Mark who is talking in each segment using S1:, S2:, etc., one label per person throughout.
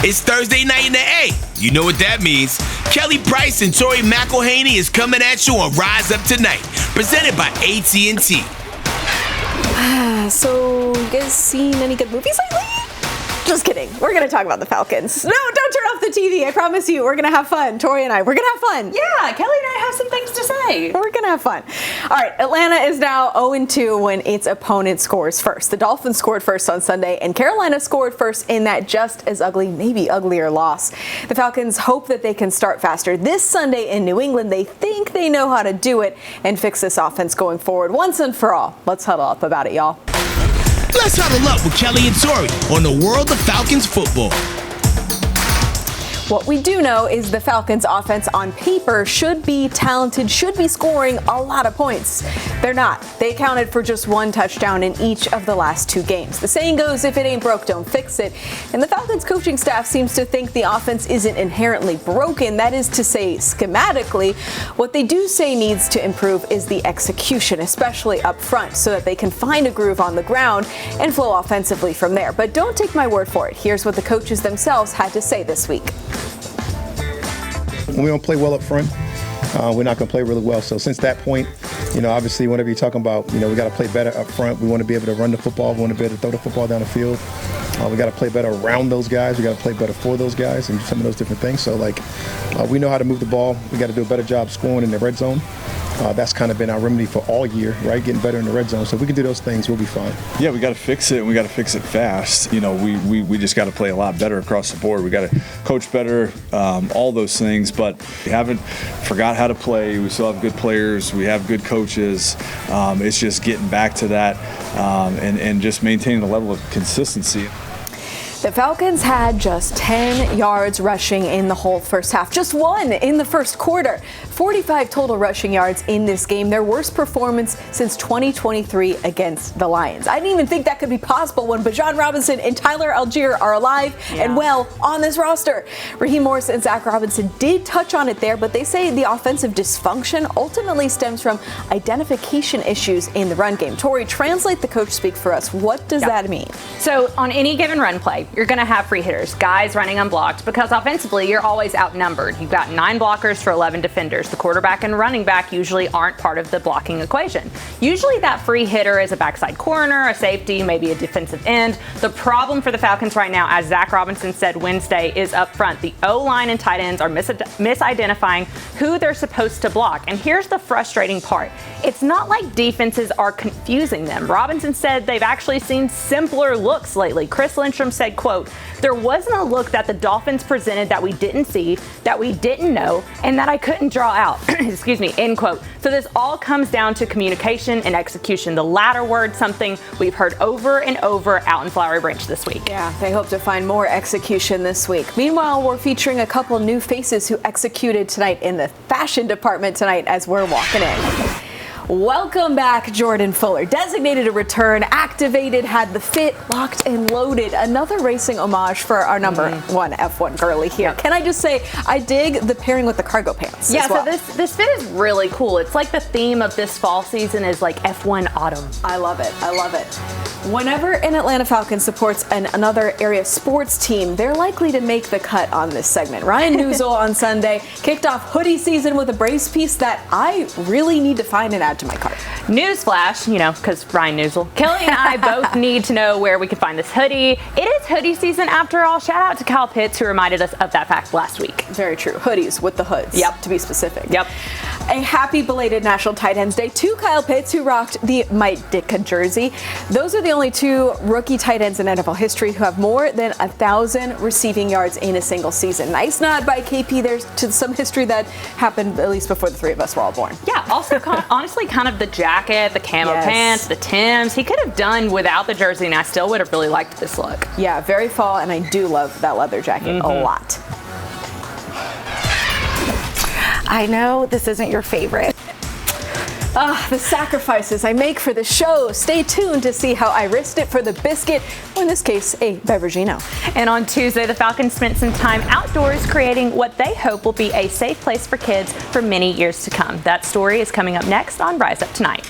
S1: It's Thursday night in the A. You know what that means. Kelly Price and Tori McElhaney is coming at you on Rise Up Tonight, presented by AT&T.
S2: So, you guys seen any good movies lately? Just kidding. We're going to talk about the Falcons. No, don't turn off the TV. I promise you, we're going to have fun. Tori and I, we're going to have fun.
S3: Yeah, Kelly and I have some things to say.
S2: We're going to have fun. All right, Atlanta is now 0-2 when its opponent scores first. The Dolphins scored first on Sunday, and Carolina scored first in that just as ugly, maybe uglier loss. The Falcons hope that they can start faster this Sunday in New England. They think they know how to do it and fix this offense going forward once and for all. Let's huddle up about it, y'all.
S1: Let's huddle up with Kelly and Tori on the world of Falcons football.
S2: What we do know is the Falcons offense on paper should be talented, should be scoring a lot of points. They're not. They accounted for just one touchdown in each of the last two games. The saying goes, if it ain't broke, don't fix it. And the Falcons coaching staff seems to think the offense isn't inherently broken. That is to say, schematically. What they do say needs to improve is the execution, especially up front, so that they can find a groove on the ground and flow offensively from there. But don't take my word for it. Here's what the coaches themselves had to say this week.
S4: When we don't play well up front, we're not going to play really well. So since that point, obviously whenever you're talking about, we got to play better up front. We want to be able to run the football. We want to be able to throw the football down the field. We got to play better around those guys. We got to play better for those guys and some of those different things. So we know how to move the ball. We got to do a better job scoring in the red zone. That's kind of been our remedy for all year, right? Getting better in the red zone. So if we can do those things, we'll be fine.
S5: Yeah, we got to fix it, and we got to fix it fast. We just got to play a lot better across the board. We got to coach better, all those things. But we haven't forgot how to play. We still have good players. We have good coaches. It's just getting back to that and just maintaining the level of consistency.
S2: The Falcons had just 10 yards rushing in the whole first half. Just one in the first quarter. 45 total rushing yards in this game. Their worst performance since 2023 against the Lions. I didn't even think that could be possible when Bijan Robinson and Tyler Algier are alive and well on this roster. Raheem Morris and Zach Robinson did touch on it there, but they say the offensive dysfunction ultimately stems from identification issues in the run game. Tori, translate the coach speak for us. What does that mean?
S3: So on any given run play, you're going to have free hitters, guys running unblocked, because offensively you're always outnumbered. You've got 9 blockers for 11 defenders. The quarterback and running back usually aren't part of the blocking equation. Usually that free hitter is a backside corner, a safety, maybe a defensive end. The problem for the Falcons right now, as Zach Robinson said Wednesday, is up front. The O-line and tight ends are misidentifying who they're supposed to block. And here's the frustrating part. It's not like defenses are confusing them. Robinson said they've actually seen simpler looks lately. Chris Lindstrom said, quote, "There wasn't a look that the Dolphins presented that we didn't see, that we didn't know, and that I couldn't draw out." Excuse me, end quote. So this all comes down to communication and execution. The latter word, something we've heard over and over out in Flowery Branch this week.
S2: Yeah, they hope to find more execution this week. Meanwhile, we're featuring a couple new faces who executed tonight in the fashion department tonight as we're walking in. Welcome back, Jordan Fuller. Designated a return, activated, had the fit, locked and loaded. Another racing homage for our number one F1 girly here. Can I just say, I dig the pairing with the cargo pants.
S3: Yeah,
S2: as well.
S3: so this fit is really cool. It's like the theme of this fall season is like F1 autumn.
S2: I love it. I love it. Whenever an Atlanta Falcons supports another area sports team, they're likely to make the cut on this segment. Ryan Newsel on Sunday kicked off hoodie season with a brace piece that I really need to find and add to my cart.
S3: Newsflash, because Ryan Newsel. Kelly and I both need to know where we can find this hoodie. It is hoodie season after all. Shout out to Kyle Pitts, who reminded us of that fact last week.
S2: Very true. Hoodies with the hoods.
S3: Yep.
S2: To be specific.
S3: Yep.
S2: A happy belated National Tight Ends Day to Kyle Pitts, who rocked the Mike Ditka jersey. Those are the only 2 rookie tight ends in NFL history who have more than 1,000 receiving yards in a single season. Nice nod by KP there to some history that happened at least before the 3 of us were all born.
S3: Yeah, also honestly kind of the jacket, the camo pants, the Timbs. He could have done without the jersey, and I still would have really liked this look.
S2: Yeah, very fall, and I do love that leather jacket a lot.
S6: I know this isn't your favorite.
S2: The sacrifices I make for the show. Stay tuned to see how I risked it for the biscuit, or in this case, a Beveragino.
S3: And on Tuesday, the Falcons spent some time outdoors creating what they hope will be a safe place for kids for many years to come. That story is coming up next on Rise Up Tonight.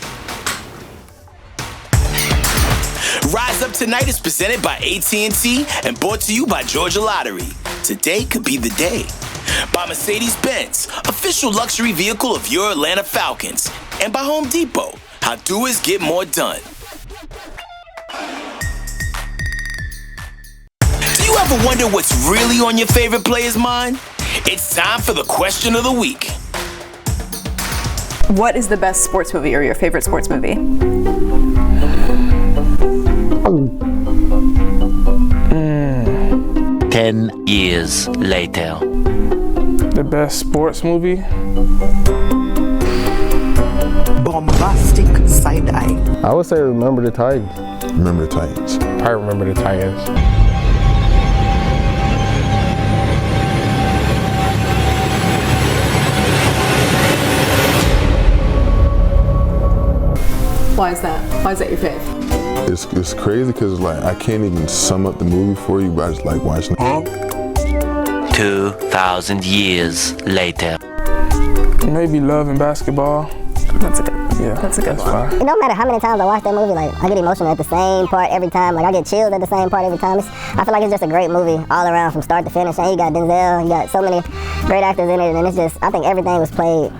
S1: Rise Up Tonight is presented by AT&T and brought to you by Georgia Lottery. Today could be the day. By Mercedes-Benz, official luxury vehicle of your Atlanta Falcons. And by Home Depot, how doers get more done. Do you ever wonder what's really on your favorite player's mind? It's time for the question of the week.
S2: What is the best sports movie or your favorite sports movie?
S7: 10 years later.
S8: The best sports movie?
S9: Bombastic side-eye.
S10: I would say Remember the Titans.
S11: Remember the Titans.
S8: I Remember the Titans.
S2: Why is that? Why is that your fave?
S11: It's crazy because like I can't even sum up the movie for you, but I just like watching it.
S7: 2,000 years later.
S8: Maybe Love and Basketball.
S2: That's a good one.
S8: Yeah,
S2: that's a good one.
S8: fine.
S12: It don't matter how many times I watch that movie, like I get emotional at the same part every time. Like I get chills at the same part every time. I feel like it's just a great movie all around from start to finish. And you got Denzel, you got so many great actors in it, and it's just I think everything was played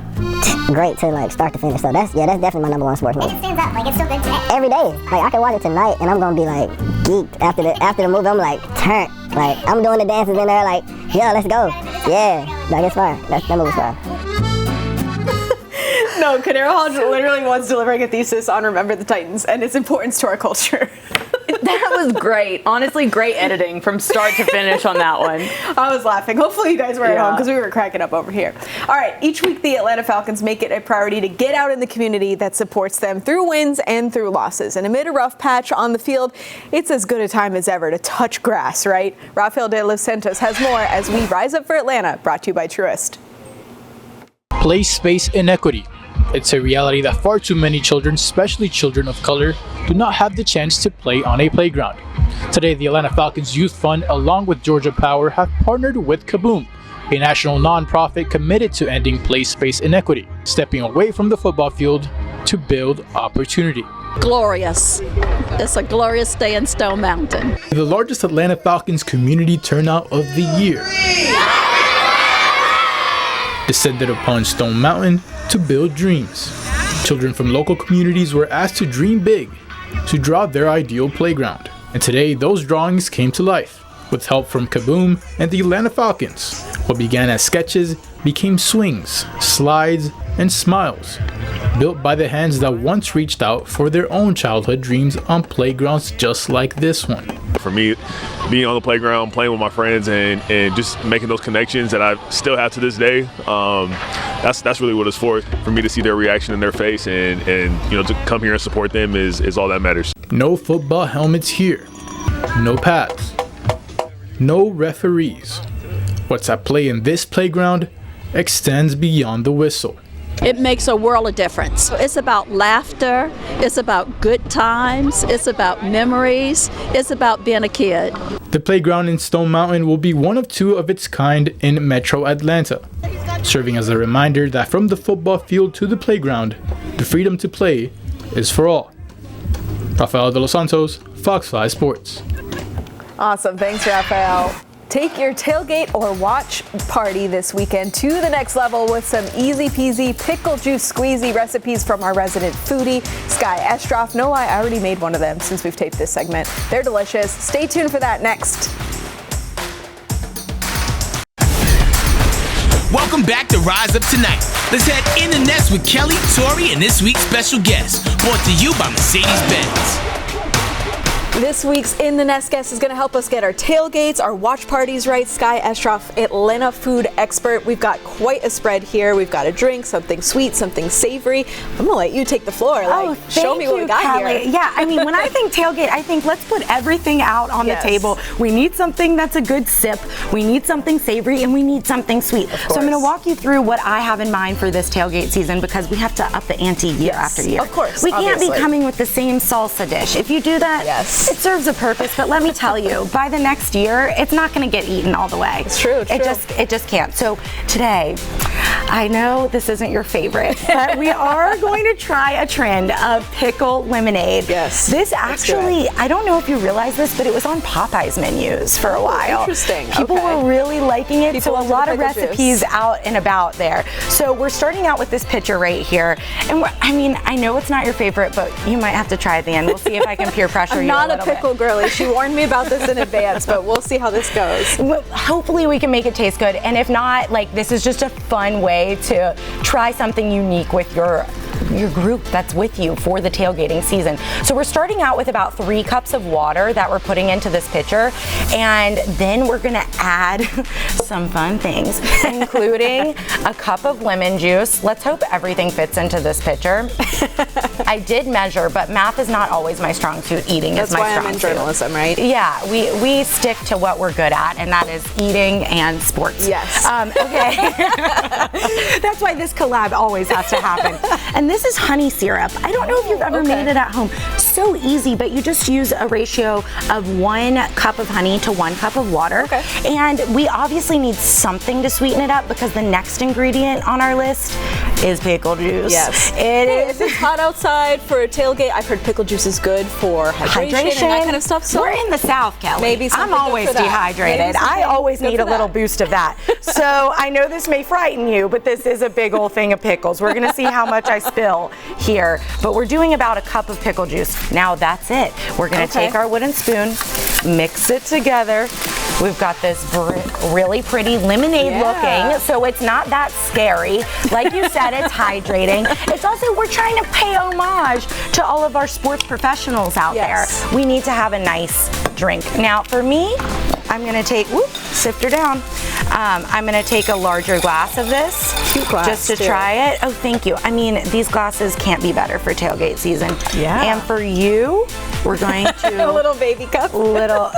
S12: great to like start to finish. So that's definitely my number one sports movie.
S13: It stands up, like it's so good today.
S12: Every day, like I can watch it tonight, and I'm gonna be like geeked after the movie. I'm like turned, like I'm doing the dances in there, like yo, let's go, yeah, like it's fine. That movie's fine.
S2: No, Kadero Hodge literally was delivering a thesis on Remember the Titans and its importance to our culture.
S3: That was great. Honestly, great editing from start to finish on that one.
S2: I was laughing. Hopefully you guys were at home because we were cracking up over here. All right, each week the Atlanta Falcons make it a priority to get out in the community that supports them through wins and through losses. And amid a rough patch on the field, it's as good a time as ever to touch grass, right? Rafael de los Santos has more as we rise up for Atlanta, brought to you by Truist.
S14: Place space inequity. It's a reality that far too many children, especially children of color, do not have the chance to play on a playground. Today, the Atlanta Falcons Youth Fund, along with Georgia Power, have partnered with Kaboom, a national nonprofit committed to ending place space inequity, stepping away from the football field to build opportunity.
S15: Glorious. It's a glorious day in Stone Mountain.
S14: The largest Atlanta Falcons community turnout of the year descended upon Stone Mountain to build dreams. Children from local communities were asked to dream big, to draw their ideal playground. And today, those drawings came to life, with help from Kaboom and the Atlanta Falcons. What began as sketches became swings, slides, and smiles, built by the hands that once reached out for their own childhood dreams on playgrounds just like this one.
S16: For me, being on the playground, playing with my friends, and just making those connections that I still have to this day, that's really what it's for me to see their reaction in their face, and you know, to come here and support them is all that matters.
S14: No football helmets here, no pads, no referees. What's at play in this playground extends beyond the whistle.
S15: It makes a world of difference. It's about laughter, it's about good times, it's about memories, it's about being a kid.
S14: The playground in Stone Mountain will be one of two of its kind in Metro Atlanta, serving as a reminder that from the football field to the playground, the freedom to play is for all. Rafael de los Santos, Fox 5 Sports.
S2: Awesome. Thanks, Rafael. Take your tailgate or watch party this weekend to the next level with some easy peasy pickle juice squeezy recipes from our resident foodie, Sky Estroff. No lie, I already made one of them since we've taped this segment. They're delicious. Stay tuned for that next.
S1: Welcome back to Rise Up Tonight. Let's head in the nest with Kelly, Tori, and this week's special guest, brought to you by Mercedes-Benz.
S2: This week's In the Nest guest is going to help us get our tailgates, our watch parties right. Sky Estroff, Atlanta food expert. We've got quite a spread here. We've got a drink, something sweet, something savory. I'm going to let you take the floor. Show me what we got
S6: Kelly.
S2: here.
S6: Yeah, I mean, when I think tailgate, I think let's put everything out on the table. We need something that's a good sip. We need something savory, and we need something sweet. So I'm going to walk you through what I have in mind for this tailgate season, because we have to up the ante year after year.
S2: Of course.
S6: We can't be coming with the same salsa dish. If you do that, it serves a purpose, but let me tell you, by the next year, it's not going to get eaten all the way.
S2: It's true.
S6: It just can't. So today, I know this isn't your favorite, but we are going to try a trend of pickle lemonade.
S2: Yes.
S6: This actually, I don't know if you realize this, but it was on Popeye's menus for a while.
S2: Interesting.
S6: People were really liking it, so a lot of recipes out and about there. So we're starting out with this pitcher right here. And I know it's not your favorite, but you might have to try at the end. We'll see if I can peer pressure you a little bit.
S2: I'm not a pickle girly. She warned me about this in advance, but we'll see how this goes.
S6: Well, hopefully we can make it taste good. And if not, this is just a fun way to try something unique with your group that's with you for the tailgating season. So we're starting out with about 3 cups of water that we're putting into this pitcher, and then we're gonna add some fun things, including a cup of lemon juice. Let's hope everything fits into this pitcher. I did measure, but math is not always my strong suit. Eating is my strong suit.
S2: That's why I'm in journalism, right?
S6: Yeah, we stick to what we're good at, and that is eating and sports.
S2: Yes.
S6: Okay. That's why this collab always has to happen. And this is honey syrup. I don't know if you've ever made it at home. So easy, but you just use a ratio of 1 cup of honey to 1 cup of water.
S2: Okay.
S6: And we obviously need something to sweeten it up because the next ingredient on our list is pickle juice.
S2: Yes. If it's hot outside for a tailgate, I've heard pickle juice is good for hydration and that kind of stuff. So
S6: we're in the South, Kelly.
S2: Maybe
S6: I'm always dehydrated. I always need a little boost of that. So I know this may frighten you, but this is a big old thing of pickles. We're gonna see how much I spill here, but we're doing about a cup of pickle juice. Now that's it. We're gonna take our wooden spoon, mix it together. We've got this really pretty lemonade looking, so it's not that scary. Like you said, it's hydrating. It's also, we're trying to pay homage to all of our sports professionals out there. We need to have a nice drink. Now for me, I'm gonna take, sift her down. I'm gonna take a larger glass of this just to try it. Oh, thank you. I mean, these glasses can't be better for tailgate season. Yeah. And for you, we're going to
S2: a little baby cup,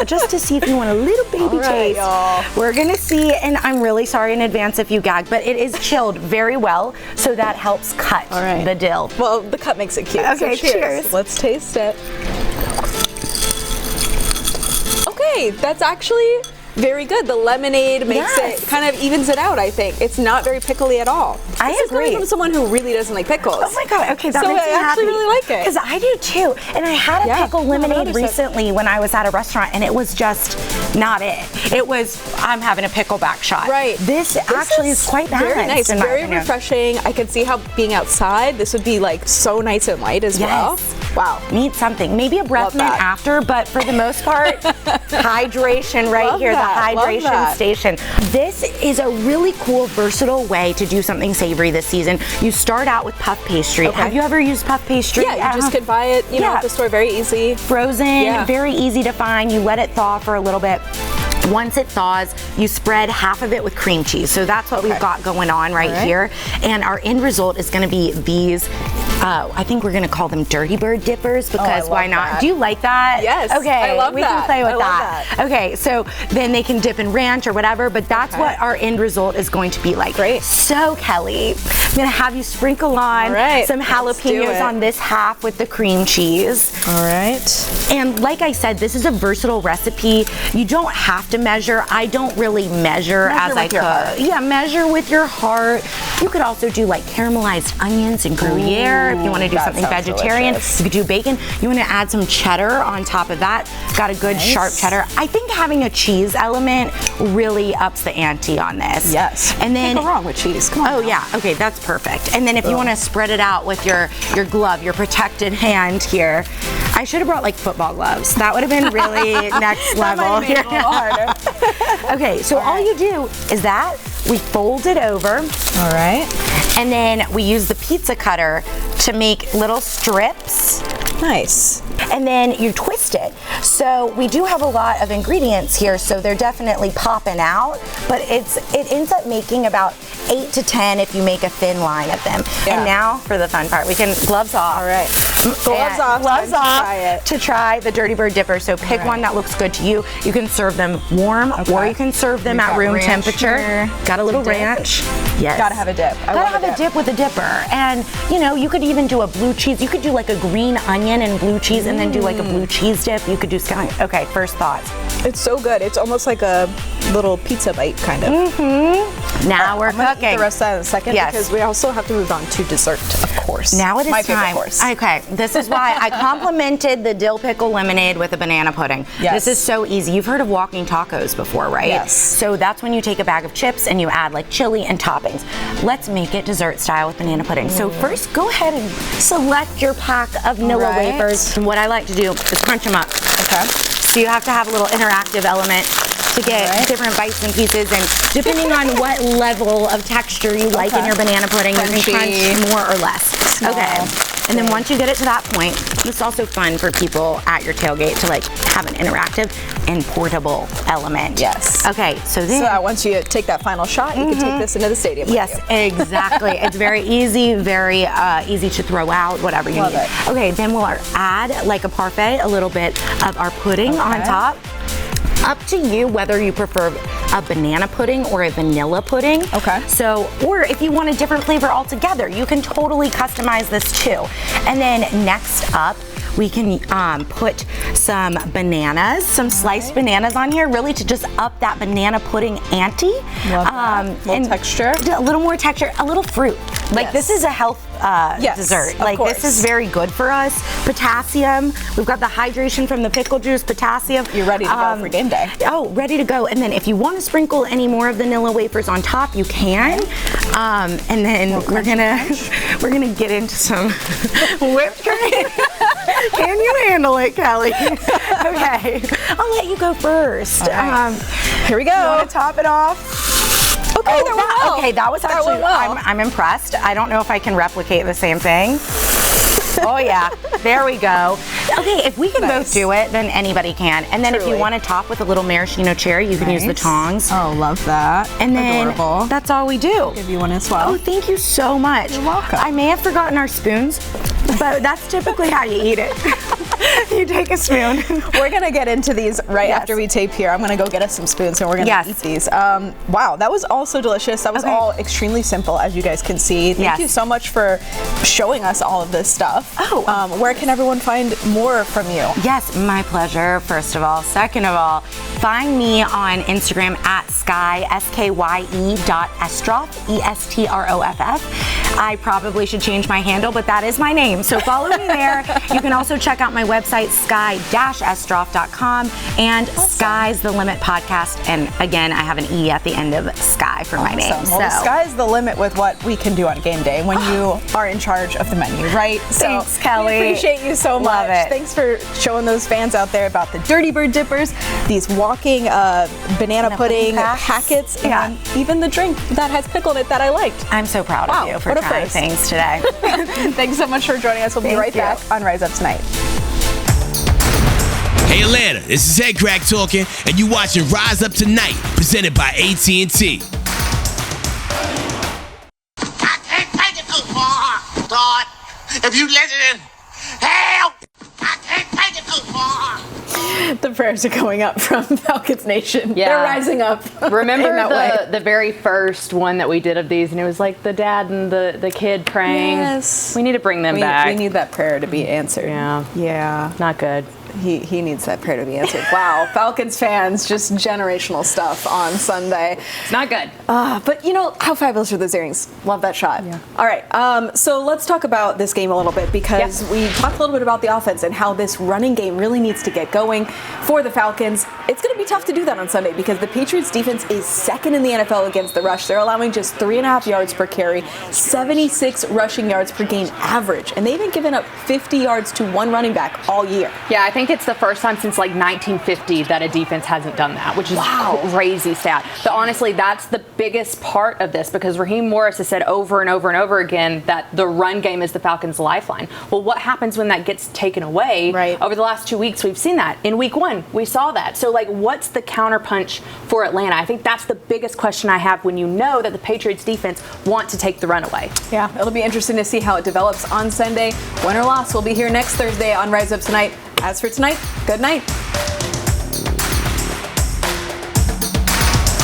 S6: just to see if you want a little baby taste. We're gonna see, and I'm really sorry in advance if you gag, but it is chilled very well, so that helps cut the dill.
S2: Well, the cut makes it cute.
S6: Okay,
S2: so cheers. Let's taste it. Okay, that's actually very good. The lemonade makes it, kind of evens it out, I think. It's not very pickly at all.
S6: I agree.
S2: This is coming from someone who really doesn't like pickles.
S6: Oh my God, okay, that
S2: so
S6: makes me happy.
S2: I actually really like it.
S6: Because I do too. And I had a pickle lemonade recently when I was at a restaurant, and it was just not it. It was, I'm having a pickleback shot.
S2: Right.
S6: This actually is quite balanced.
S2: Very nice, very refreshing. I can see how being outside, this would be so nice and light as well. Wow.
S6: Need something. Maybe a breath mint after, but for the most part, hydration right here, the hydration station. This is a really cool, versatile way to do something savory this season. You start out with puff pastry. Have you ever used puff pastry?
S2: Yeah, you just could buy it, you know, at the store very easy.
S6: Frozen, very easy to find. You let it thaw for a little bit. Once it thaws, you spread half of it with cream cheese. So that's what we've got going on right here. And our end result is gonna be these, I think we're gonna call them Dirty Bird dippers, because why not? Do you like that?
S2: Yes,
S6: okay,
S2: I love
S6: we
S2: that.
S6: can play with that. Okay, so then they can dip in ranch or whatever, but that's what our end result is going to be like.
S2: Great.
S6: So Kelly, I'm gonna have you sprinkle on some jalapenos on this half with the cream cheese.
S2: All right.
S6: And like I said, this is a versatile recipe. You don't have to measure. I don't really measure as I cook. Yeah, measure with your heart. You could also do like caramelized onions and Gruyere if you want to do something vegetarian. You could do bacon. You want to add some cheddar on top of that. Got a good sharp cheddar. I think having a cheese element really ups the ante on this.
S2: Yes.
S6: And then
S2: can't go wrong with cheese. Come on.
S6: Oh yeah. Okay, that's perfect. And then if you want to spread it out with your glove, your protected hand here. I should have brought like football gloves. That would have been really next level.
S2: That might have made it a little harder.
S6: Okay, so all you do is that we fold it over.
S2: All right.
S6: And then we use the pizza cutter to make little strips.
S2: Nice.
S6: And then you twist it. So we do have a lot of ingredients here, so they're definitely popping out, but it ends up making about 8 to 10 if you make a thin line of them. And now for the fun part, we can gloves off.
S2: All right. Gloves off
S6: to try the Dirty Bird dipper. So pick one that looks good to you. You can serve them warm or you can serve them at room temperature. Got a little ranch. Yes.
S2: Gotta have a dip.
S6: Gotta have a dip with a dipper. And you know, you could even do a blue cheese. You could do like a green onion and blue cheese and then do like a blue cheese dip. You could do something. Okay, first thoughts.
S2: It's so good. It's almost like a little pizza bite kind of.
S6: Now we're
S2: I'm gonna
S6: cooking.
S2: eat the rest of that in a second because we also have to move on to dessert, of course.
S6: Now it is
S2: My favorite
S6: time.
S2: course.
S6: Okay, this is why I complimented the dill pickle lemonade with a banana pudding.
S2: Yes.
S6: This is so easy. You've heard of walking tacos before, right?
S2: Yes.
S6: So that's when you take a bag of chips and you add like chili and toppings. Let's make it dessert style with banana pudding. So first, go ahead and select your pack of Nilla wafers. And what I like to do is crunch them up.
S2: Okay.
S6: So you have to have a little interactive element to get different bites and pieces, and depending on what level of texture you like in your banana pudding, you can crunch more or less.
S2: Small.
S6: Okay. And then once you get it to that point, it's also fun for people at your tailgate to like have an interactive and portable element.
S2: Yes.
S6: Okay, so then
S2: that once you take that final shot, you can take this into the stadium.
S6: Yes,
S2: with you.
S6: exactly. It's very easy easy to throw out, whatever you
S2: Love
S6: need.
S2: it.
S6: Okay, then we'll add like a parfait, a little bit of our pudding on top. Up to you whether you prefer a banana pudding or a vanilla pudding.
S2: Okay.
S6: So, or if you want a different flavor altogether, you can totally customize this too. And then next up, we can put some bananas, some sliced bananas on here, really to just up that banana pudding ante.
S2: Love that. A little texture.
S6: A little more texture, a little fruit. Like this is a health dessert. Like this is very good for us. Potassium. We've got the hydration from the pickle juice, potassium.
S2: You're ready to go for game day.
S6: Oh, ready to go. And then if you want to sprinkle any more of the Nilla wafers on top, you can. And then we're gonna get into some whipped cream. Can you handle it, Kelly? Okay, I'll let you go first.
S2: Right. Here we go.
S6: You want to top it off?
S2: Okay,
S6: Okay, that was actually well. I'm impressed. I don't know if I can replicate the same thing. Oh yeah, there we go. Okay, if we can both do it, then anybody can. And then if you want to top with a little maraschino cherry, you can use the tongs.
S2: Oh, love that.
S6: And then
S2: adorable.
S6: That's all we do.
S2: Give you one as well.
S6: Oh, thank you so much.
S2: You're welcome.
S6: I may have forgotten our spoons, but that's typically how you eat it. You take a spoon.
S2: We're gonna get into these right after we tape here. I'm gonna go get us some spoons and we're gonna eat these. Wow, that was all so delicious. That was all extremely simple, as you guys can see. Thank you so much for showing us all of this stuff. Where can everyone find more from you?
S6: Yes, my pleasure, first of all. Second of all, find me on Instagram at Skye, skye.estroff, ESTROFF. I probably should change my handle, but that is my name. So follow me there. You can also check out my website, skye-estroff.com, and Sky's the Limit podcast. And again, I have an E at the end of Skye for my name.
S2: Well, the sky's the limit with what we can do on game day when you are in charge of the menu, right?
S6: Thanks, Kelly.
S2: We appreciate you so much.
S6: Love it.
S2: Thanks for showing those fans out there about the Dirty Bird Dippers, these walking banana pudding packets, and even the drink that has pickle in it that I liked.
S6: I'm so proud of you for trying things today.
S2: Thanks so much for joining us. We'll be right back on Rise Up Tonight.
S1: Hey Atlanta, this is Head Crack talking, and you watching Rise Up Tonight, presented by AT&T.
S13: I can't take it no more, God. If you let it in, help! I can't take it no more.
S2: The prayers are going up from Falcons Nation.
S3: Yeah.
S2: They're rising up.
S3: Remember
S2: in that way.
S3: the very first one that we did of these, and it was like the dad and the kid praying.
S2: Yes.
S3: We need to bring them back.
S2: We need that prayer to be answered.
S3: Yeah.
S2: Yeah.
S3: Not good.
S2: He needs that prayer to be answered. Wow, Falcons fans, just generational stuff on Sunday.
S3: It's not good.
S2: But you know, how fabulous are those earrings? Love that shot. Yeah. All right, so let's talk about this game a little bit because we talked a little bit about the offense and how this running game really needs to get going for the Falcons. It's going to be tough to do that on Sunday because the Patriots defense is second in the NFL against the rush. They're allowing just 3.5 yards per carry, 76 rushing yards per game average, and they've been giving up 50 yards to one running back all year.
S3: Yeah, I think it's the first time since like 1950 that a defense hasn't done that, which is a crazy stat. But honestly, that's the biggest part of this because Raheem Morris has said over and over and over again that the run game is the Falcons' lifeline. Well, what happens when that gets taken away?
S2: Right.
S3: Over the last 2 weeks, we've seen that. In week one, we saw that. So, like, what's the counterpunch for Atlanta? I think that's the biggest question I have when you know that the Patriots defense want to take the run away.
S2: Yeah, it'll be interesting to see how it develops on Sunday. Win or loss, we'll be here next Thursday on Rise Up Tonight. As for tonight, good night.